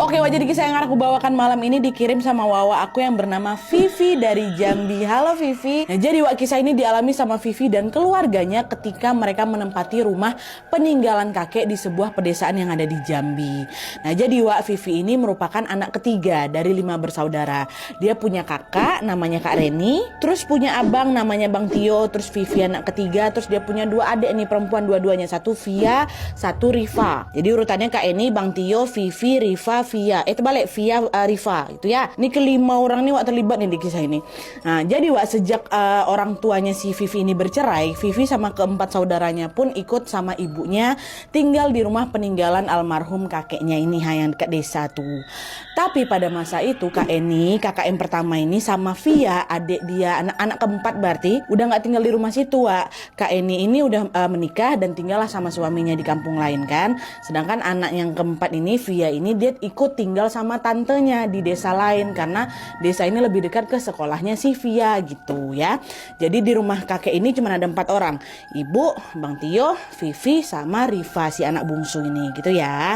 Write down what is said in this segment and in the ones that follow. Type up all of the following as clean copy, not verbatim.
Oke, Wak, jadi kisah yang aku bawakan malam ini dikirim sama Wawa aku yang bernama Vivi dari Jambi. Halo Vivi. Nah, jadi Wak, kisah ini dialami sama Vivi dan keluarganya ketika mereka menempati rumah peninggalan kakek di sebuah pedesaan yang ada di Jambi. Nah, jadi Wak, Vivi ini merupakan anak ketiga dari 5 bersaudara. Dia punya kakak namanya Kak Reni, terus punya abang namanya Bang Tio, terus Vivi anak ketiga, terus dia punya 2 adik nih perempuan dua-duanya, satu Via, satu Riva. Jadi urutannya Kak Eni, Bang Tio, Vivi, Riva, Via. Terbalik, Via, Riva. Itu ya. Ini kelima orang nih Wak terlibat nih di kisah ini. Nah, jadi Wak, sejak orang tuanya si Vivi ini bercerai, Vivi sama keempat saudaranya pun ikut sama ibunya tinggal di rumah peninggalan almarhum kakeknya ini yang dekat desa tuh. Tapi pada masa itu Kak Eni, kakak yang pertama ini sama Via, adik dia, anak keempat berarti, udah gak tinggal di rumah situ Wak. Kak Eni ini udah menikah dan tinggallah sama suaminya di kampung lain kan. Sedangkan anak yang keempat ini, Via ini, dia ikut tinggal sama tantenya di desa lain karena desa ini lebih dekat ke sekolahnya si Via gitu ya. Jadi di rumah kakek ini cuma ada 4 orang, ibu, Bang Tio, Vivi, sama Riva si anak bungsu ini gitu ya.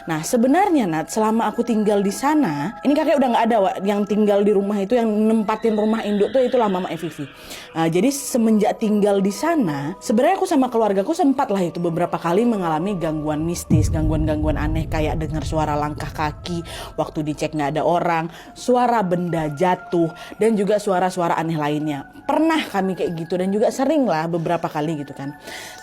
Nah sebenarnya Nat, selama aku tinggal di sana, ini kakek udah gak ada Wak, yang tinggal di rumah itu, yang nempatin rumah induk tuh itulah mama Vivi. Jadi semenjak tinggal di sana, sebenarnya aku sama keluargaku sempat lah itu beberapa kali mengalami gangguan mistis, gangguan aneh kayak dengar suara langkah kaki waktu dicek nggak ada orang, suara benda jatuh, dan juga suara-suara aneh lainnya. Pernah kami kayak gitu dan juga sering lah beberapa kali gitu kan.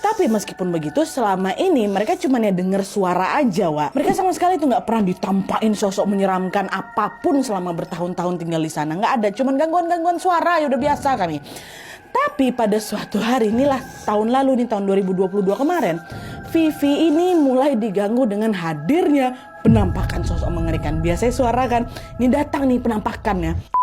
Tapi meskipun begitu, selama ini mereka cuma ya dengar suara aja Wak. Mereka sama sekali tuh nggak pernah ditampain sosok menyeramkan apapun selama bertahun-tahun tinggal di sana. Nggak ada, cuman gangguan-gangguan suara ya udah biasa kami. Tapi pada suatu hari inilah tahun lalu nih, tahun 2022 kemarin, Vivi ini mulai diganggu dengan hadirnya penampakan sosok mengerikan. Biasanya suara kan, ini datang nih penampakannya.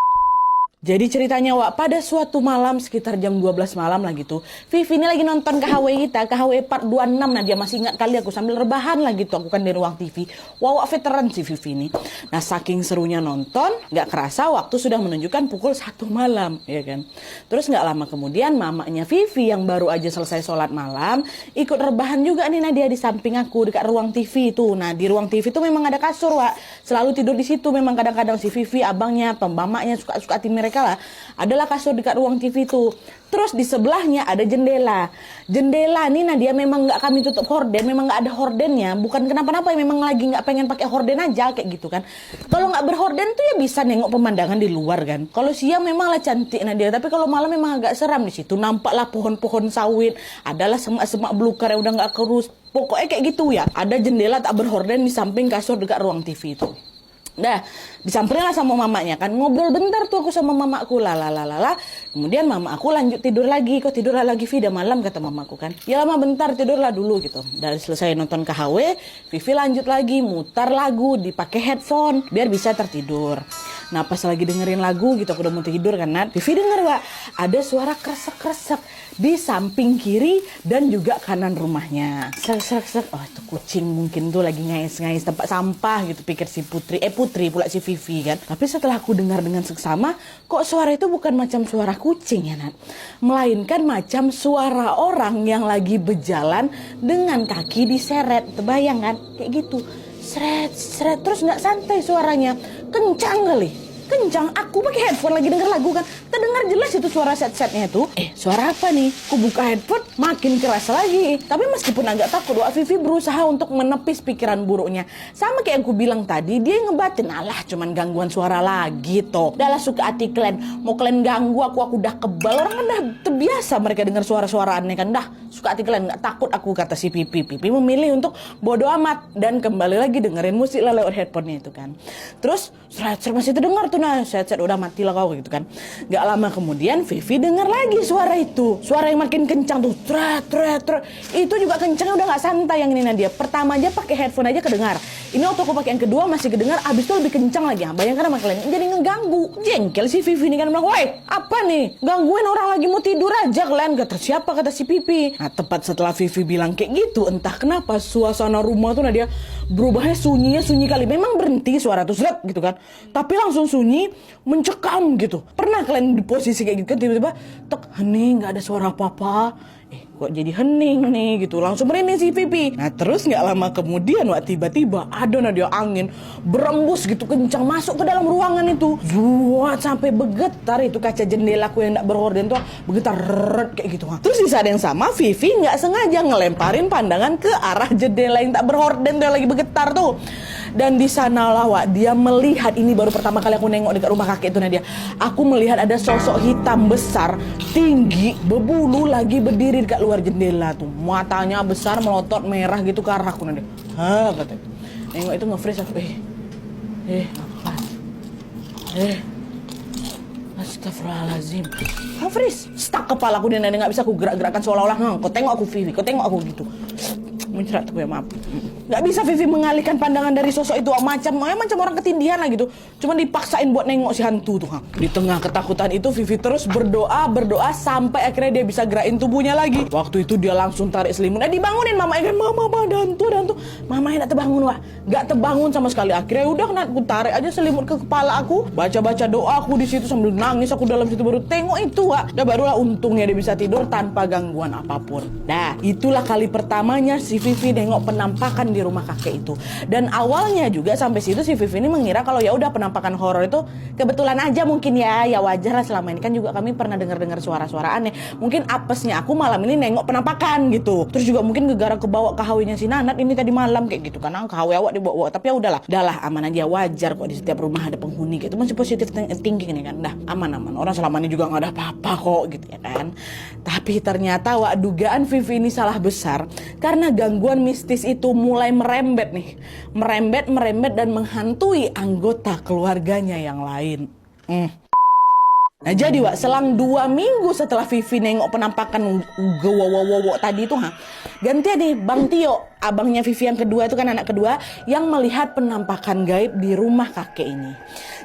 Jadi ceritanya Wak, pada suatu malam sekitar jam 12 malam lah gitu, Vivi ini lagi nonton KHW kita, KHW part 26. Nah dia masih ingat kali aku sambil rebahan lah gitu, aku kan di ruang TV. Wak veteran si Vivi ini. Nah saking serunya nonton, gak kerasa waktu sudah menunjukkan pukul 1 malam ya kan. Terus gak lama kemudian mamanya Vivi yang baru aja selesai sholat malam ikut rebahan juga nih. Nah dia di samping aku dekat ruang TV itu. Nah di ruang TV itu memang ada kasur Wak, selalu tidur di situ. Memang kadang-kadang si Vivi, abangnya, pembamanya suka tim mereka lah, adalah kasur dekat ruang TV itu. Terus di sebelahnya ada jendela. Jendela nih nah dia memang nggak kami tutup horden, memang nggak ada hordennya. Bukan kenapa-napa, memang lagi nggak pengen pakai horden aja kayak gitu kan. Kalau nggak berhorden tuh ya bisa nengok pemandangan di luar kan. Kalau siang memang lah cantik nah dia, tapi kalau malam memang agak seram. Di situ nampaklah pohon-pohon sawit, adalah semak-semak belukar yang udah nggak kerus. Pokoknya kayak gitu ya. Ada jendela tak berhorden di samping kasur dekat ruang TV itu. Dah, disamperin lah sama mamanya kan, ngobrol bentar tuh aku sama mamaku lah. Kemudian mama aku lanjut tidur lagi. Kok tidur lagi Vida, malam kata mamaku kan. Ya lama bentar, tidurlah dulu gitu. Dari selesai nonton KHW, Vivi lanjut lagi mutar lagu, dipakai headphone biar bisa tertidur. Nah pas lagi dengerin lagu gitu, aku udah mau tidur kan Nat, Vivi denger Wak, ada suara kresek-kresek di samping kiri dan juga kanan rumahnya. Srek. Oh itu kucing mungkin tuh lagi ngais-ngais tempat sampah gitu, pikir si Putri pula si Vivi kan. Tapi setelah aku dengar dengan seksama, kok suara itu bukan macam suara kucing ya Nat, melainkan macam suara orang yang lagi berjalan dengan kaki diseret. Terbayang kan kayak gitu, seret terus nggak santai suaranya, kencang kali. Kencang, aku pakai headphone lagi denger lagu kan, terdengar jelas itu suara set-setnya itu. Suara apa nih? Aku buka headphone makin keras lagi. Tapi meskipun agak takut, Wak, Vivi berusaha untuk menepis pikiran buruknya. Sama kayak yang aku bilang tadi, dia ngebatin, alah cuman gangguan suara lagi toh. Udah lah suka hati kalian, mau kalian ganggu aku udah kebal. Orang kan udah terbiasa mereka dengar suara-suara aneh kan. Dah suka hati kalian, gak takut aku, kata si Pipi. Pipi memilih untuk bodo amat dan kembali lagi dengerin musik lah lewat headphone-nya itu kan. Terus masih terdengar tuh. Nah set udah mati lah kau gitu kan. Gak lama kemudian Vivi dengar lagi suara itu, suara yang makin kencang tuh, tret. Itu juga kencangnya udah gak santai yang ini Nadia. Pertama aja pakai headphone aja kedengar, ini waktu aku pakai yang kedua masih kedengar, abis itu lebih kencang lagi. Bayangkan sama kalian, jadi ngeganggu. Jengkel si Vivi ini kan bilang, woi apa nih, gangguin orang lagi mau tidur aja kalian. Kata siapa? Kata si Pipi. Nah tepat setelah Vivi bilang kayak gitu, entah kenapa suasana rumah tuh Nadia berubahnya sunyi kali. Memang berhenti suara tuh seret gitu kan, tapi langsung sunyi. sunyi mencekam gitu. Pernah kalian di posisi kayak gitu kan, tiba-tiba tek hening, nggak ada suara apa-apa, kok jadi hening nih gitu, langsung merinding si Vivi. Nah terus nggak lama kemudian tiba-tiba ada nadia angin berembus gitu kencang masuk ke dalam ruangan itu, zuat sampai bergetar itu kaca jendelaku yang nggak berhorden tuh bergetar kayak gitu. Terus di saat yang sama Vivi nggak sengaja ngelemparin pandangan ke arah jendela yang tak berhorden tuh yang lagi bergetar tuh. Dan di sanalah dia melihat, ini baru pertama kali aku nengok dekat rumah kakek itu Nadia. Aku melihat ada sosok hitam besar, tinggi, berbulu lagi berdiri dekat luar jendela tuh. Matanya besar, melotot merah gitu ke arahku Nadia. Hah katanya. Nengok itu nge-freeze aku. Apa? Astagfirullahaladzim. Freeze. Stuck kepala aku, dia nggak bisa aku gerak-gerakkan seolah-olah. Kau tengok aku Vivi, kau tengok aku gitu. Mencerat aku ya, maaf. Gak bisa Vivi mengalihkan pandangan dari sosok itu, macam orang ketindihan lah gitu. Cuman dipaksain buat nengok si hantu tuh. Di tengah ketakutan itu Vivi terus berdoa sampai akhirnya dia bisa gerakin tubuhnya lagi. Waktu itu dia langsung tarik selimut. Dibangunin mama kan, mama ada hantu. Mama gak terbangun Wak. Gak terbangun sama sekali. Akhirnya udah kena aku tarik aja selimut ke kepala aku, baca doa aku di situ sambil nangis aku dalam situ, baru tengok itu Wak. Dan barulah untungnya dia bisa tidur tanpa gangguan apapun. Nah itulah kali pertamanya si Vivi nengok penampakan di rumah kakek itu. Dan awalnya juga sampai situ si Vivi ini mengira kalau ya udah penampakan horor itu kebetulan aja mungkin ya wajar lah, selama ini kan juga kami pernah dengar suara-suara aneh. Mungkin apesnya aku malam ini nengok penampakan gitu. Terus juga mungkin gegara kebawa kahawinnya si Nanat ini tadi malam kayak gitu, karena kahawi awak dibawa. Tapi ya udahlah aman aja, wajar kok di setiap rumah ada penghuni gitu. Masih positif thinking nih kan. Dah aman. Orang selama ini juga nggak ada apa-apa kok gitu ya kan. Tapi ternyata dugaan Vivi ini salah besar, karena gangguan mistis itu mulai merembet dan menghantui anggota keluarganya yang lain. Nah jadi selang 2 minggu setelah Vivi nengok penampakan gewowowo tadi itu gantian nih Bang Tio, abangnya Vivi yang kedua itu kan, anak kedua, yang melihat penampakan gaib di rumah kakek ini.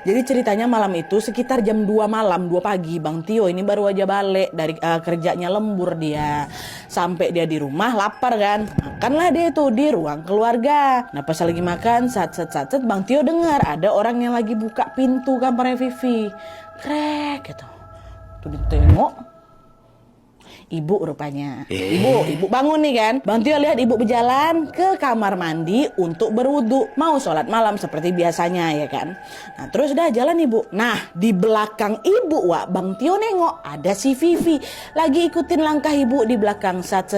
Jadi ceritanya malam itu sekitar jam 2 malam, 2 pagi, Bang Tio ini baru aja balik dari kerjanya, lembur dia. Sampai dia di rumah lapar kan, makanlah dia itu di ruang keluarga. Nah pas lagi makan, sat Bang Tio dengar ada orang yang lagi buka pintu kamarnya Vivi. Krek gitu. Tuh ditengok, ibu rupanya. Ibu bangun nih kan. Bang Tio lihat ibu berjalan ke kamar mandi untuk berwudu, mau sholat malam seperti biasanya ya kan. Nah terus udah jalan ibu. Nah di belakang ibu Bang Tio nengok ada si Vivi lagi ikutin langkah ibu di belakang, sat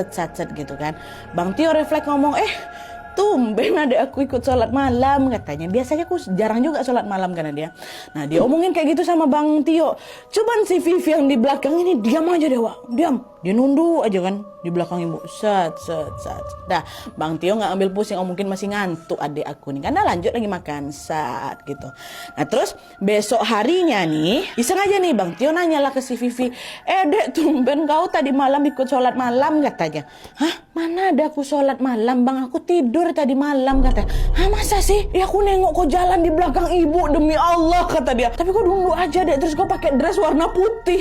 gitu kan. Bang Tio refleks ngomong, tumben ada aku ikut sholat malam katanya. Biasanya aku jarang juga sholat malam karena dia. Nah dia omongin kayak gitu sama Bang Tio. Cuman si Vivi yang di belakang ini diam aja deh diam. Dia nunduk aja kan di belakang ibu. Sat. Dah Bang Tio gak ambil pusing, mungkin masih ngantuk adik aku nih, karena lanjut lagi makan sat gitu. Nah terus besok harinya nih iseng aja nih Bang Tio nanyalah ke si Vivi, dek tumben kau tadi malam ikut sholat malam katanya. Hah mana ada aku sholat malam Bang, aku tidur tadi malam katanya. Hah masa sih? Ya aku nengok kau jalan di belakang ibu, demi Allah kata dia. Tapi kau nunduk aja dek, terus kau pakai dress warna putih.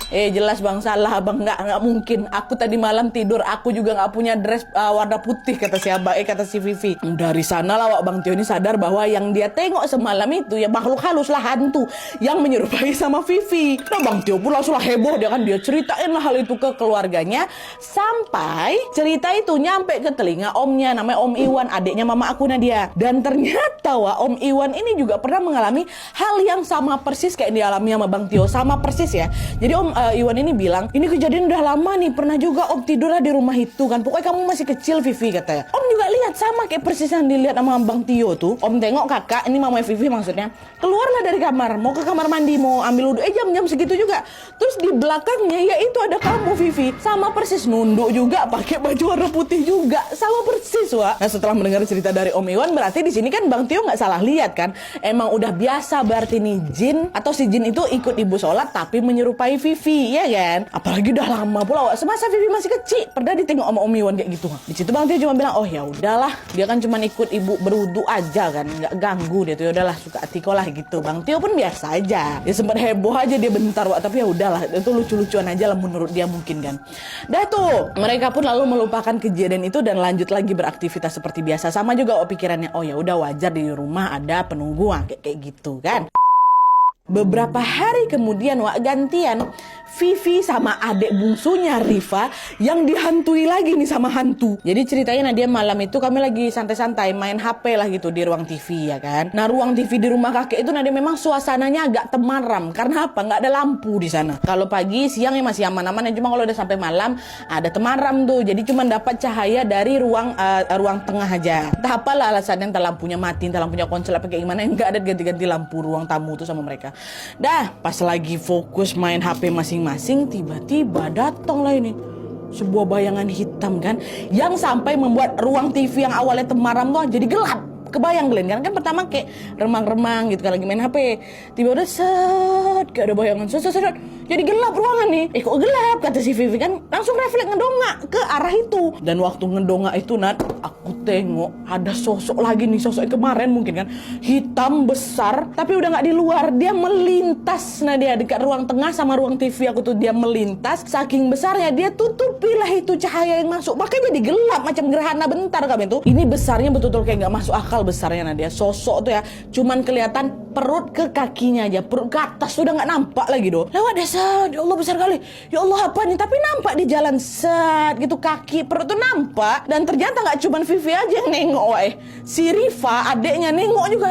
Jelas Bang, salah Bang, nggak mungkin. Aku tadi malam tidur, aku juga nggak punya dress warna putih kata si Abang, kata si Vivi. Dari sana lah Bang Tio ini sadar bahwa yang dia tengok semalam itu ya makhluk halus lah, hantu yang menyerupai sama Vivi. Nah Bang Tio pun langsung heboh, dia ceritain lah hal itu ke keluarganya, sampai cerita itu nyampe ke telinga omnya, namanya Om Iwan, adiknya mama aku Nadia. Dan ternyata Om Iwan ini juga pernah mengalami hal yang sama persis kayak dialami sama Bang Tio, sama persis ya. Jadi Om Iwan ini bilang, ini kejadian udah lama nih, pernah juga Om tidurlah di rumah itu kan, pokoknya kamu masih kecil Vivi katanya. Om juga lihat sama kayak persis yang dilihat sama Bang Tio tuh. Om tengok kakak, ini mamanya Vivi maksudnya, keluarlah dari kamar, mau ke kamar mandi, mau ambil wudhu, jam-jam segitu juga. Terus di belakangnya ya itu ada kamu Vivi, sama persis, nunduk juga, pakai baju warna putih juga, sama persis Nah setelah mendengar cerita dari Om Iwan, berarti di sini kan Bang Tio nggak salah lihat kan, emang udah biasa berarti nih jin atau si jin itu ikut ibu sholat tapi menyerupai Vivi. Ya kan, apalagi udah lama pula semasa Vivi masih kecil pernah ditengok sama Om Iwan kayak gitu. Di situ Bang Tio cuma bilang, oh ya udahlah, dia kan cuma ikut ibu berwudu aja kan, nggak ganggu dia tuh, ya udahlah suka hati lah gitu. Bang Tio pun biasa aja, dia sempat heboh aja dia bentar tapi ya udahlah, itu lucu-lucuan aja lah menurut dia mungkin kan. Dah tuh mereka pun lalu melupakan kejadian itu dan lanjut lagi beraktivitas seperti biasa. Sama juga pikirannya, oh ya udah wajar di rumah ada penunggu kayak gitu kan. Beberapa hari kemudian Wak, gantian Vivi sama adik bungsunya Riva yang dihantui lagi nih sama hantu. Jadi ceritanya Nadia malam itu kami lagi santai-santai main HP lah gitu di ruang TV ya kan. Nah ruang TV di rumah kakek itu Nadia memang suasananya agak temaram. Karena apa? Nggak ada lampu di sana. Kalau pagi siang ya masih aman-aman ya, cuma kalau udah sampai malam ada temaram tuh. Jadi cuma dapat cahaya dari ruang tengah aja. Entah apalah alasannya, entah lampunya mati, entah lampunya konsel apa kayak gimana, nggak ada ganti-ganti lampu ruang tamu tuh sama mereka. Dah pas lagi fokus main HP masing-masing, tiba-tiba datang lah ini sebuah bayangan hitam kan, yang sampai membuat ruang TV yang awalnya temaram tuh jadi gelap. Kebayang Glenn kan pertama kayak remang-remang gitu kan lagi main HP, tiba-tiba set gak ada bayangan, set jadi gelap ruangan nih. Kok gelap, kata si Vivi kan, langsung refleks ngedongak ke arah itu. Dan waktu ngedongak itu Nat, aku tengok ada sosok lagi nih, sosok kemarin mungkin kan, hitam besar tapi udah gak di luar, dia melintas. Nah dia dekat ruang tengah sama ruang TV aku tuh, dia melintas, saking besarnya dia tutupilah itu cahaya yang masuk, makanya jadi gelap macam gerhana bentar kami tuh. Ini besarnya betul-betul kayak gak masuk akal besarnya Nadia. Sosok tuh ya cuman kelihatan perut ke kakinya aja, perut ke atas sudah nggak nampak lagi doh. Lewat desa, ya Allah besar kali, ya Allah apa nih, tapi nampak di jalan set gitu, kaki perut tuh nampak. Dan ternyata nggak cuman Vivi aja yang nengok, si Riva adeknya nengok juga.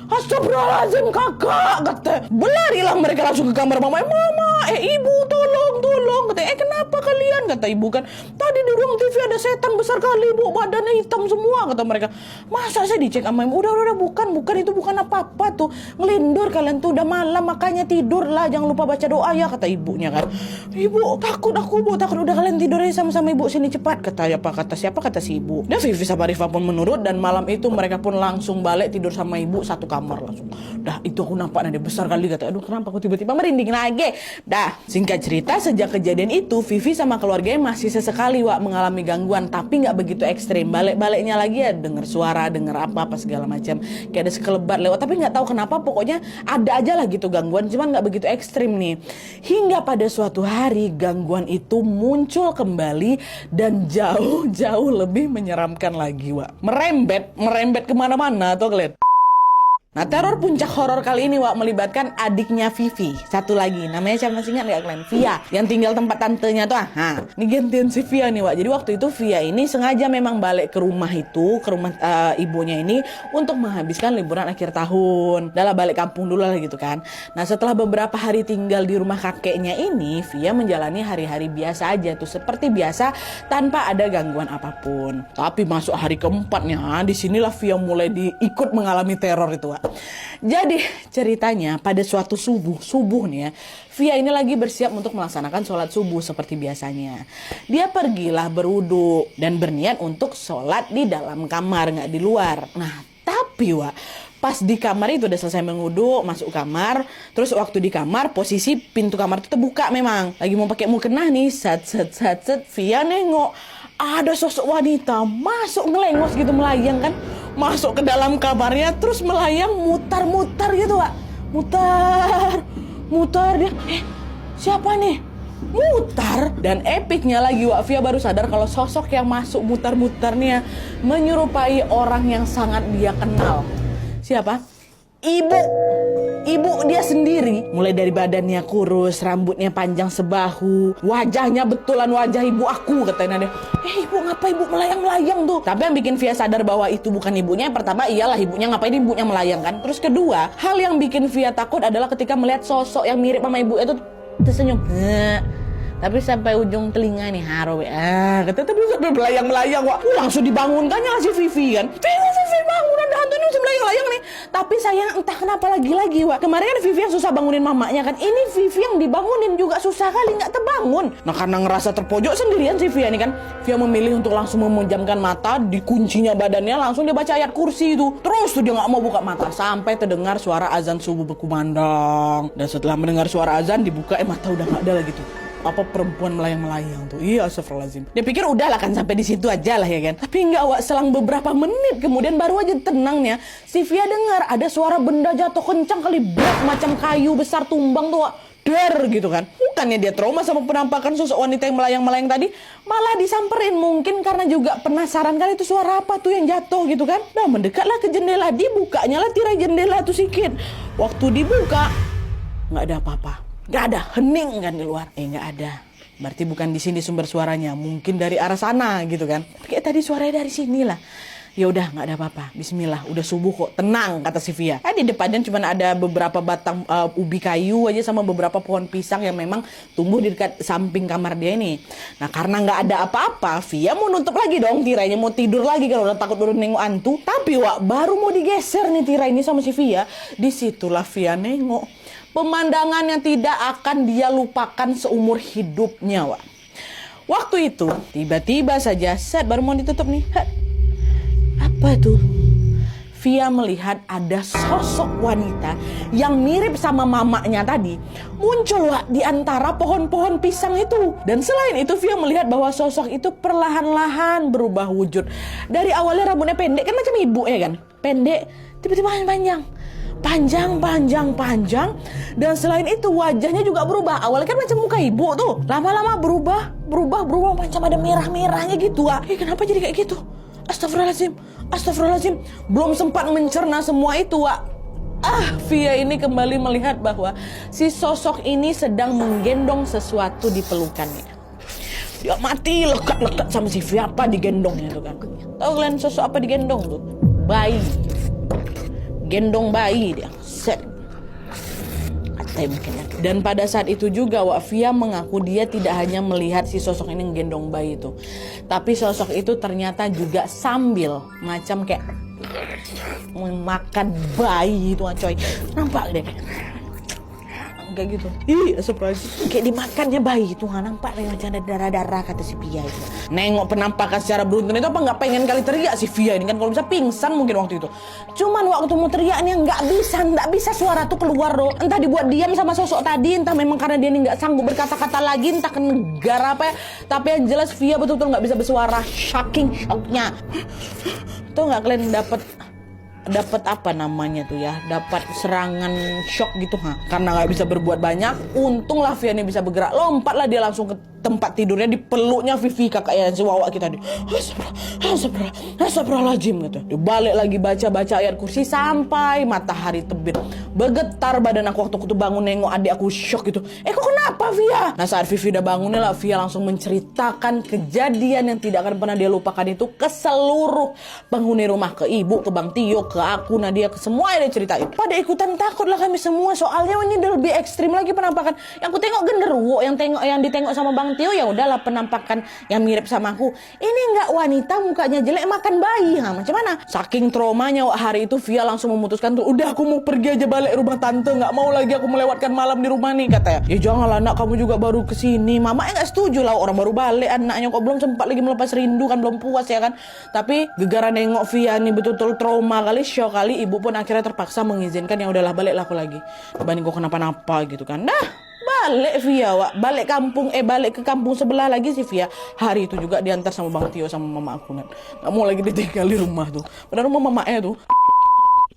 Astagfirullahaladzim kakak, kata. Berlarilah mereka langsung ke kamar mama. Mama, ibu tolong, kata. Kenapa kalian, kata ibu kan. Tadi di ruang TV ada setan besar kali bu, badannya hitam semua, kata mereka. Masa saya dicek sama ibu, udah bukan itu bukan apa-apa tuh, ngelindur kalian tuh, udah malam makanya tidurlah, jangan lupa baca doa ya, kata ibunya kan. Ibu takut aku bu, takut, udah kalian tidur aja sama-sama ibu sini cepat, kata siapa, kata si ibu. Dan Vivi sama Riva pun menurut, dan malam itu mereka pun langsung balik tidur sama ibu satu kamar langsung. Dah itu aku nampak Nadia besar kali, kata. Aduh kenapa aku tiba-tiba merinding lagi. Dah singkat cerita, sejak kejadian itu Vivi sama keluarganya masih sesekali Wak mengalami gangguan, tapi nggak begitu ekstrim. Balik-baliknya lagi ya dengar suara, dengar apa segala macam, kayak ada sekelebat lewat, tapi nggak tahu kenapa, pokoknya ada aja lah gitu gangguan, cuman nggak begitu ekstrim nih. Hingga pada suatu hari gangguan itu muncul kembali dan jauh lebih menyeramkan lagi Wak. Merembet kemana-mana tuh kalian. Nah teror puncak horor kali ini Wak melibatkan adiknya Vivi. Satu lagi, namanya siapa masih ingat gak kalian? Via, yang tinggal tempat tantenya tuh. Ini gantian si Via nih Wak. Jadi waktu itu Via ini sengaja memang balik ke rumah itu, ke rumah ibunya ini, untuk menghabiskan liburan akhir tahun. Dah lah balik kampung dulu lah gitu kan. Nah setelah beberapa hari tinggal di rumah kakeknya ini, Via menjalani hari-hari biasa aja tuh, seperti biasa tanpa ada gangguan apapun. Tapi masuk hari keempatnya, disinilah Via mulai ikut mengalami teror itu Wak. Jadi ceritanya pada suatu subuh nih ya, Via ini lagi bersiap untuk melaksanakan sholat subuh seperti biasanya. Dia pergilah berwudu dan berniat untuk sholat di dalam kamar, nggak di luar. Nah tapi Wak, pas di kamar itu udah selesai mengudu, masuk kamar, terus waktu di kamar posisi pintu kamar itu terbuka, memang lagi mau pakai mukena nih, set Via nengok ada sosok wanita masuk ngelengos gitu, melayang kan, masuk ke dalam kamarnya terus melayang mutar-mutar gitu Wak, mutar dia, siapa nih mutar. Dan epicnya lagi Wak, Via baru sadar kalau sosok yang masuk mutar-mutarnya menyerupai orang yang sangat dia kenal. Siapa? Ibu dia sendiri. Mulai dari badannya kurus, rambutnya panjang sebahu, wajahnya betulan wajah ibu aku, katanya dia. Ibu ngapa ibu melayang-melayang tuh? Tapi yang bikin Via sadar bahwa itu bukan ibunya, yang pertama iyalah ibunya, ngapain ibunya melayang kan. Terus kedua, hal yang bikin Via takut adalah ketika melihat sosok yang mirip sama ibu itu tersenyum. Tapi sampai ujung telinga nih haro. Kata tapi sampai melayang-melayang Wak. Langsung dibangunkannya lah si Vivi kan. Vivi bangun, ada hantu ini masih melayang-layang nih. Tapi sayang entah kenapa lagi Wak. Kemarin kan Vivi yang susah bangunin mamanya kan. Ini Vivi yang dibangunin juga susah kali, nggak terbangun. Nah karena ngerasa terpojok sendirian si Via nih kan, Via memilih untuk langsung memejamkan mata, dikuncinya badannya, langsung dia baca ayat kursi itu. Terus tuh dia nggak mau buka mata sampai terdengar suara azan subuh berkumandang. Dan setelah mendengar suara azan dibuka, mata udah nggak ada lagi tuh. Apa perempuan melayang-melayang tuh. Iya astagfirullahaladzim. Dia pikir udahlah kan sampai di situ aja lah ya kan. Tapi enggak Wak, selang beberapa menit kemudian baru aja tenangnya si Via dengar ada suara benda jatuh kencang kali, berat macam kayu besar tumbang tuh Wak. Der gitu kan. Bukannya dia trauma sama penampakan sosok wanita yang melayang-melayang tadi, malah disamperin, mungkin karena juga penasaran kan itu suara apa tuh yang jatuh gitu kan. Nah mendekatlah ke jendela, dibukanya lah tirai jendela tuh sikit. Waktu dibuka nggak ada apa-apa. Nggak ada, hening kan di luar. Nggak ada. Berarti bukan di sini sumber suaranya, mungkin dari arah sana gitu kan. Kayak tadi suaranya dari sini lah. Ya udah nggak ada apa-apa, bismillah, udah subuh kok, tenang, kata si Via. Di depannya cuma ada beberapa batang ubi kayu aja sama beberapa pohon pisang yang memang tumbuh di dekat samping kamar dia ini. Nah karena nggak ada apa-apa, Via mau nutup lagi dong tirainya, mau tidur lagi kalau udah takut udah nengok hantu. Tapi Wak, baru mau digeser nih tirai ini sama si Via, disitulah Via nengok pemandangan yang tidak akan dia lupakan seumur hidupnya, Wak. Waktu itu tiba-tiba saja, baru mau ditutup nih. Apa tuh? Via melihat ada sosok wanita yang mirip sama mamanya tadi muncul di antara pohon-pohon pisang itu. Dan selain itu Via melihat bahwa sosok itu perlahan-lahan berubah wujud. Dari awalnya rambutnya pendek kan macam ibu ya kan? Pendek, tiba-tiba panjang. Dan selain itu wajahnya juga berubah. Awalnya kan macam muka ibu tuh. Lama-lama berubah macam ada merah-merahnya gitu. Kenapa jadi kayak gitu? Astagfirullahaladzim. Belum sempat mencerna semua itu, Wak. Via ini kembali melihat bahwa si sosok ini sedang menggendong sesuatu di pelukannya. Dia mati lekat-lekat sama si Via, apa digendongnya itu kan. Tahu kalian sosok apa digendong tuh? Bayi. Gendong bayi dia. Dan pada saat itu juga Wak, Via mengaku dia tidak hanya melihat si sosok ini menggendong bayi itu, tapi sosok itu ternyata juga sambil macam kayak memakan bayi itu, coy. Nampak deh kayak gitu. Surprise. Kayak dimakannya bayi itu, nampak deh macam ada darah-darah, kata si Via itu. Nengok penampakan secara beruntun itu, apa nggak pengen kali teriak si Via ini kan, kalau bisa pingsan mungkin waktu itu. Cuman waktu mau teriaknya nggak bisa suara tuh keluar loh. Entah dibuat diam sama sosok tadi, entah memang karena dia ini nggak sanggup berkata-kata lagi, entah ke negara apa ya. Tapi yang jelas Via betul-betul nggak bisa bersuara, shocking shocknya. Tuh nggak kalian dapat apa namanya tuh ya, dapat serangan shock gitu karena nggak bisa berbuat banyak. Untunglah Via ini bisa bergerak, lompatlah dia langsung ke tempat tidurnya, di peluknya Vivi kakaknya si Wawa kita. Astagfirullahaladzim gitu. Dia balik lagi baca ayat kursi sampai matahari terbit. Bergetar badan aku waktu aku bangun nengok adik aku, shock gitu. Kok kenapa Via? Nah saat Vivi udah bangun lah, Via langsung menceritakan kejadian yang tidak akan pernah dia lupakan itu ke seluruh penghuni rumah, ke ibu, ke Bang Tio, ke aku, Nadia, ke semua yang dia ceritain. Pada ikutan takut lah kami semua, soalnya ini udah lebih ekstrim lagi penampakan. Yang aku tengok genderuwo, yang ditengok sama Bang Tio ya udahlah penampakan yang mirip sama aku. Ini nggak wanita mukanya jelek makan bayi, macam mana? Saking traumanya hari itu Via langsung memutuskan tuh, udah aku mau pergi aja balik rumah tante, nggak mau lagi aku melewatkan malam di rumah nih, katanya. Ya janganlah nak, kamu juga baru kesini. Mamanya nggak setuju lah, orang baru balik anaknya kok belum sempat lagi melepas rindu kan, belum puas ya kan. Tapi gegara nengok Via nih betul-betul trauma kali, shock kali, ibu pun akhirnya terpaksa mengizinkan, ya udahlah baliklah aku lagi, dibanding kok kenapa-napa gitu kan. Balik Via, Wak. Balik ke kampung sebelah lagi si Via. Hari itu juga diantar sama Bang Tio sama mama aku kan. Nggak mau lagi ditinggal di rumah tuh. Padahal rumah mamanya tuh.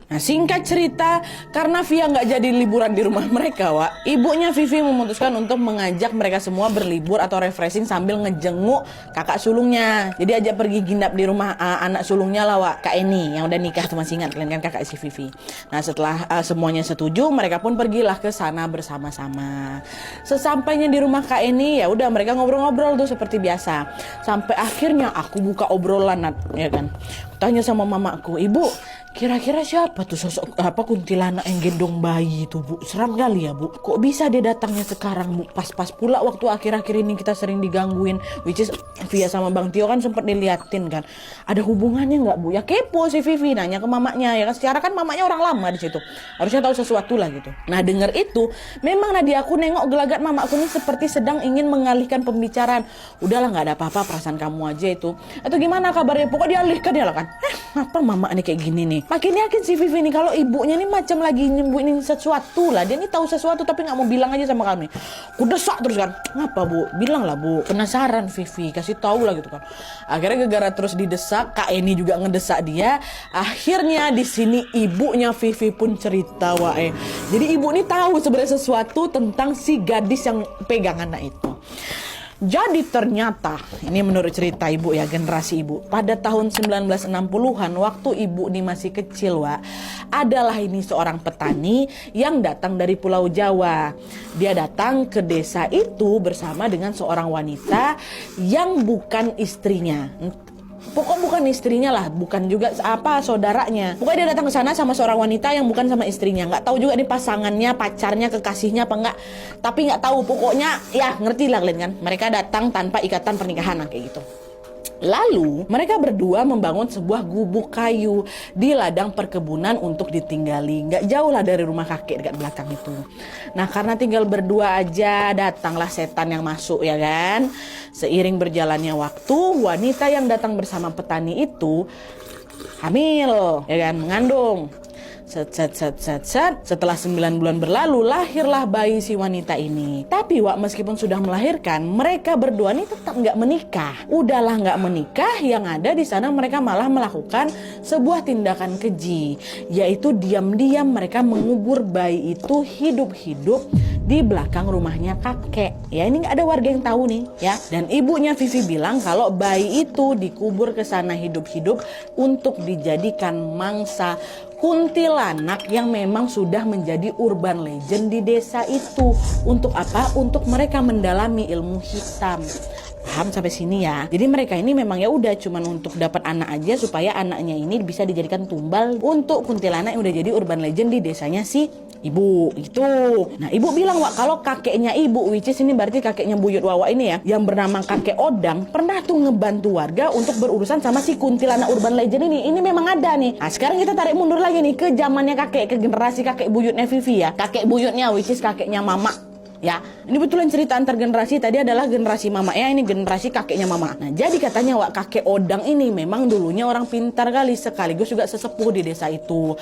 Nah singkat cerita, karena Via nggak jadi liburan di rumah mereka, Wak, ibunya Vivi memutuskan untuk mengajak mereka semua berlibur atau refreshing sambil ngejenguk kakak sulungnya. Jadi ajak pergi ginap di rumah anak sulungnya lah, Wak, Kak Eni yang udah nikah tuh, masih ingat kalian kan, kakak si Vivi. Nah setelah semuanya setuju, mereka pun pergilah ke sana bersama-sama. Sesampainya di rumah Kak Eni, ya udah mereka ngobrol-ngobrol tuh seperti biasa. Sampai akhirnya aku buka obrolan, ya kan. Tanya sama mamaku, ibu, kira-kira siapa tuh sosok kuntilanak yang gendong bayi itu, Bu? Seram kali ya, Bu. Kok bisa dia datangnya sekarang, Bu? Pas-pas pula waktu akhir-akhir ini kita sering digangguin, which is Via sama Bang Tio kan sempat diliatin kan. Ada hubungannya nggak, Bu? Ya kepo si Vivi nanya ke mamanya, ya kan. Secara kan mamanya orang lama di situ, harusnya tahu sesuatu lah gitu. Nah dengar itu, memang Nadia aku nengok gelagat mamaku ini seperti sedang ingin mengalihkan pembicaraan. Udahlah nggak ada apa-apa, perasaan kamu aja itu. Atau gimana kabarnya? Pokoknya dialihkan dia lah kan. Apa mama ini kayak gini nih? Makin yakin si Vivi nih kalau ibunya nih macam lagi nyembunyiin sesuatu lah. Dia nih tahu sesuatu tapi nggak mau bilang aja sama kami. Ku desak terus kan. Ngapa, Bu? Bilang lah, Bu. Penasaran Vivi, kasih tahu lah gitu kan. Akhirnya gegara terus didesak, Kak Eni juga ngedesak dia. Akhirnya di sini ibunya Vivi pun cerita, wae. Jadi ibu nih tahu sebenarnya sesuatu tentang si gadis yang pegang anak itu. Jadi ternyata, ini menurut cerita ibu ya, generasi ibu, pada tahun 1960-an waktu ibu ini masih kecil, Wak, adalah ini seorang petani yang datang dari Pulau Jawa. Dia datang ke desa itu bersama dengan seorang wanita yang bukan istrinya. Pokok bukan istrinya lah, bukan juga saudaranya. Pokoknya dia datang ke sana sama seorang wanita yang bukan sama istrinya. Nggak tahu juga nih pasangannya, pacarnya, kekasihnya apa enggak. Tapi nggak tahu, pokoknya ya ngerti lah kalian kan. Mereka datang tanpa ikatan pernikahan kayak gitu. Lalu mereka berdua membangun sebuah gubuk kayu di ladang perkebunan untuk ditinggali. Nggak jauh lah dari rumah kakek dekat belakang itu. Nah karena tinggal berdua aja, datanglah setan yang masuk ya kan. Seiring berjalannya waktu, wanita yang datang bersama petani itu hamil ya kan, mengandung. Setelah 9 bulan berlalu, lahirlah bayi si wanita ini. Tapi Wak, meskipun sudah melahirkan, mereka berdua ini tetap nggak menikah. Udahlah nggak menikah, yang ada di sana mereka malah melakukan sebuah tindakan keji, yaitu diam-diam mereka mengubur bayi itu hidup-hidup di belakang rumahnya kakek. Ya ini nggak ada warga yang tahu nih ya. Dan ibunya Vivi bilang kalau bayi itu dikubur ke sana hidup-hidup untuk dijadikan mangsa kuntilanak yang memang sudah menjadi urban legend di desa itu. Untuk apa? Untuk mereka mendalami ilmu hitam. Paham sampai sini ya? Jadi mereka ini memang ya udah cuman untuk dapat anak aja supaya anaknya ini bisa dijadikan tumbal untuk kuntilanak yang udah jadi urban legend di desanya si ibu itu. Nah ibu bilang, Wak, kalau kakeknya ibu, which is ini berarti kakeknya buyut Wawa ini ya, yang bernama kakek Odang, pernah tuh ngebantu warga untuk berurusan sama si kuntilanak urban legend ini. Ini memang ada nih. Nah sekarang kita tarik mundur lagi nih ke zamannya kakek, ke generasi kakek buyutnya Vivi ya. Kakek buyutnya which is kakeknya mama. Ya, ini betulan cerita antar generasi. Tadi adalah generasi mama ya, ini generasi kakeknya mama. Nah, jadi katanya Wak, kakek Odang ini memang dulunya orang pintar kali, sekaligus juga sesepuh di desa itu.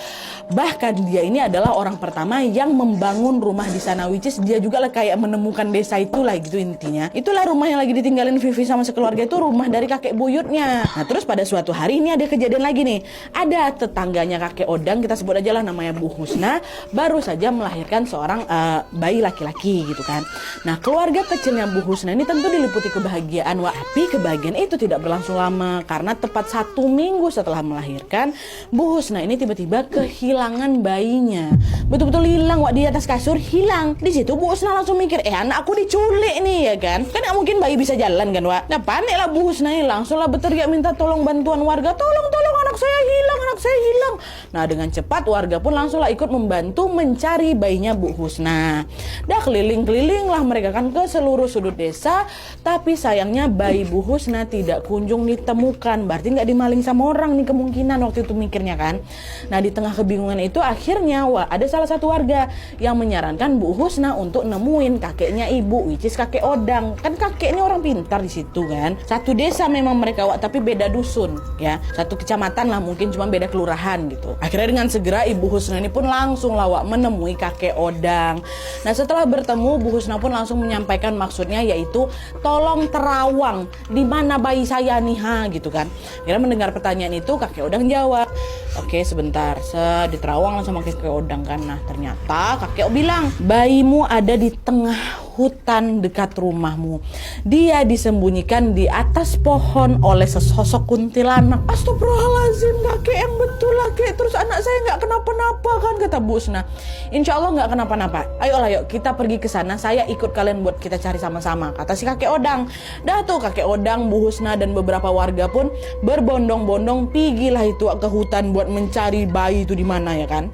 Bahkan dia ini adalah orang pertama yang membangun rumah di sana, which is dia juga lah kayak menemukan desa itu lah gitu intinya. Itulah rumah yang lagi ditinggalin Vivi sama sekeluarga itu, rumah dari kakek buyutnya. Nah, terus pada suatu hari ini ada kejadian lagi nih. Ada tetangganya kakek Odang, kita sebut aja lah namanya Bu Husna, baru saja melahirkan seorang bayi laki-laki gitu kan. Nah keluarga kecilnya Bu Husna ini tentu diliputi kebahagiaan, Wak. Tapi kebahagiaan itu tidak berlangsung lama, karena tepat 1 minggu setelah melahirkan, Bu Husna ini tiba-tiba kehilangan bayinya. Betul-betul hilang, Wak, di atas kasur hilang. Di situ Bu Husna langsung mikir, anak aku diculik nih ya kan. Kan gak mungkin bayi bisa jalan kan, Wak. Nah panik lah Bu Husna ini, langsung lah berteriak minta tolong bantuan warga. Tolong anak saya hilang, anak saya hilang. Nah dengan cepat warga pun langsung lah ikut membantu mencari bayinya Bu Husna. Dah keliling lah mereka kan ke seluruh sudut desa, tapi sayangnya bayi Bu Husna tidak kunjung ditemukan. Berarti nggak dimaling sama orang nih kemungkinan waktu itu mikirnya kan. Nah di tengah kebingungan itu akhirnya ada salah satu warga yang menyarankan Bu Husna untuk nemuin kakeknya ibu, which is kakek Odang. Kan kakek ini orang pintar di situ kan. Satu desa memang mereka, Wak, tapi beda dusun ya. Satu kecamatan lah mungkin, cuma beda kelurahan gitu. Akhirnya dengan segera Ibu Husna ini pun langsung lah, Wak, menemui kakek Odang. Nah setelah bertemu, Bu Husna pun langsung menyampaikan maksudnya, yaitu tolong terawang di mana bayi saya nih gitu kan. Kira mendengar pertanyaan itu kakek Odang jawab, oke sebentar, diterawang lah sama kakek Odang kan. Nah ternyata kakek bilang, bayimu ada di tengah hutan dekat rumahmu. Dia disembunyikan di atas pohon oleh sesosok kuntilanak. Astagfirullahaladzim, kakek yang betul lah kakek. Terus anak saya nggak kenapa-napa kan, kata Bu Husna. Insya Allah nggak kenapa-napa. Ayolah yuk kita pergi ke sana. Saya ikut kalian buat kita cari sama-sama, kata si kakek Odang. Dah tuh kakek Odang, Bu Husna dan beberapa warga pun berbondong-bondong pigilah itu ke hutan buat mencari bayi itu di mana ya kan.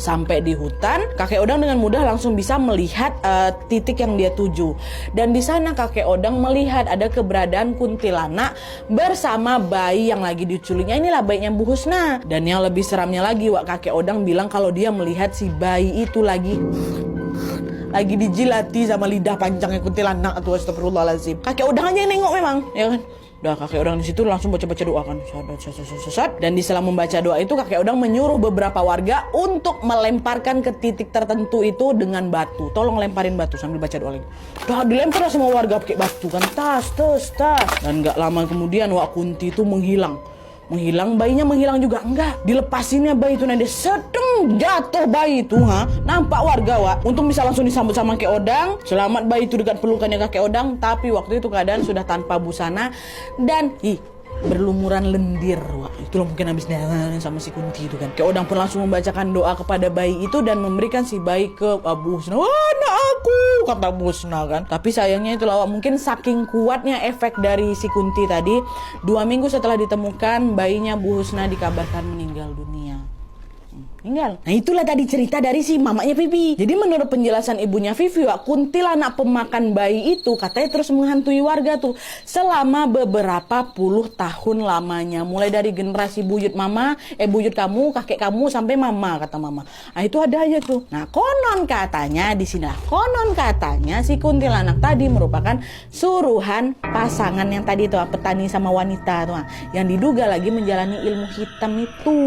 Sampai di hutan, kakek Odang dengan mudah langsung bisa melihat titik yang dia tuju. Dan di sana kakek Odang melihat ada keberadaan kuntilanak bersama bayi yang lagi diculiknya. Inilah bayinya Bu Husna. Dan yang lebih seramnya lagi, Wak, kakek Odang bilang kalau dia melihat si bayi itu lagi dijilati sama lidah panjangnya kuntilanak. Astagfirullahaladzim. Kakek Odang aja yang nengok memang, ya kan. Dah kakek Odang di situ langsung baca-baca doa kan. Dan di setelah membaca doa itu kakek Odang menyuruh beberapa warga untuk melemparkan ke titik tertentu itu dengan batu. Tolong lemparin batu sambil baca doa lagi. Dah dilempar semua warga pakai batu kan. Tas. Dan gak lama kemudian Wak Kunti itu menghilang. Menghilang, bayinya menghilang juga enggak. Dilepasinnya bayi itu nanti sedeng jatuh bayi itu, nampak warga Wak. Untung bisa langsung disambut sama Kakek Odang. Selamat bayi itu dekat pelukannya Kakek Odang, tapi waktu itu keadaan sudah tanpa busana dan berlumuran lendir. Wah, itulah mungkin habis sama si Kunti itu kan. Kakek Odang pun langsung membacakan doa kepada bayi itu dan memberikan si bayi ke Bu Husna. Wah, anak aku, kata Bu Husna kan. Tapi sayangnya itu Wak, mungkin saking kuatnya efek dari si Kunti tadi, 2 minggu setelah ditemukan bayinya Bu Husna dikabarkan meninggal dunia. Tinggal. Nah itulah tadi cerita dari si mamanya Vivi. Jadi menurut penjelasan ibunya Vivi, Wak, kuntilanak pemakan bayi itu katanya terus menghantui warga tuh selama beberapa puluh tahun lamanya. Mulai dari generasi buyut kamu, kakek kamu sampai mama, kata mama. Nah itu ada aja tuh. Nah konon katanya di sini, konon katanya si kuntilanak tadi merupakan suruhan pasangan yang tadi tuh petani sama wanita tuh, yang diduga lagi menjalani ilmu hitam itu.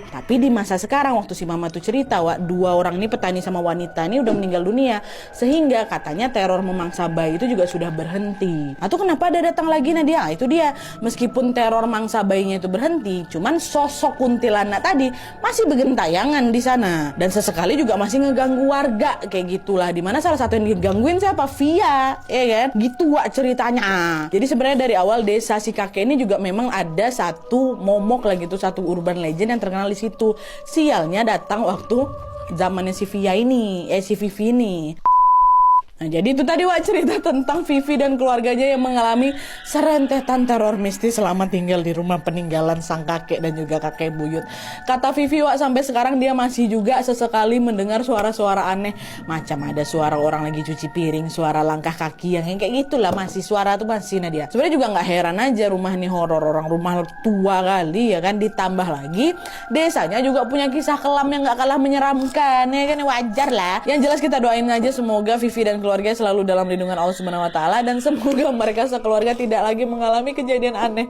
Tapi di masa sekarang waktu si mama tuh cerita, Wak, 2 orang ini petani sama wanita ini udah meninggal dunia, sehingga katanya teror memangsa bayi itu juga sudah berhenti. Atau kenapa ada datang lagi Nadia? Itu dia, meskipun teror mangsa bayinya itu berhenti, cuman sosok kuntilanak tadi masih bergentayangan di sana dan sesekali juga masih ngeganggu warga kayak gitulah. Dimana salah satu yang digangguin siapa? Via, ya kan? Gitu Wak ceritanya. Jadi sebenarnya dari awal desa si kakek ini juga memang ada satu momok lah gitu, satu urban legend yang terkenal di situ. Sialnya datang waktu zamannya si Vivi ini. Nah jadi itu tadi Wak cerita tentang Vivi dan keluarganya yang mengalami serentetan teror mistis selama tinggal di rumah peninggalan sang kakek dan juga kakek buyut. Kata Vivi, Wak, sampai sekarang dia masih juga sesekali mendengar suara-suara aneh, macam ada suara orang lagi cuci piring, suara langkah kaki yang kayak gitulah, masih suara tuh masih Nadia. Sebenarnya juga nggak heran aja rumah ini horor, orang rumah tua kali ya kan, ditambah lagi desanya juga punya kisah kelam yang nggak kalah menyeramkan ya kan, wajar lah. Yang jelas kita doain aja semoga Vivi dan keluarga selalu dalam lindungan Allah Subhanahu wa taala dan semoga mereka sekeluarga tidak lagi mengalami kejadian aneh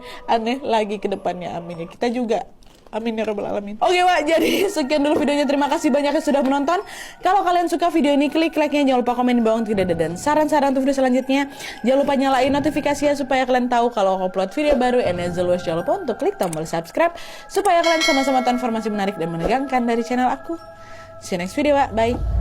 lagi ke depannya. Amin ya. Kita juga. Amin ya rabbal alamin. Oke Wak, jadi sekian dulu videonya. Terima kasih banyak yang sudah menonton. Kalau kalian suka video ini, klik like-nya, jangan lupa komen di bawah tidak ada dan saran-saran untuk video selanjutnya. Jangan lupa nyalain notifikasinya supaya kalian tahu kalau aku upload video baru. And as always, jangan lupa untuk klik tombol subscribe supaya kalian sama-sama tahu informasi menarik dan menegangkan dari channel aku. See you next video, Wak. Bye.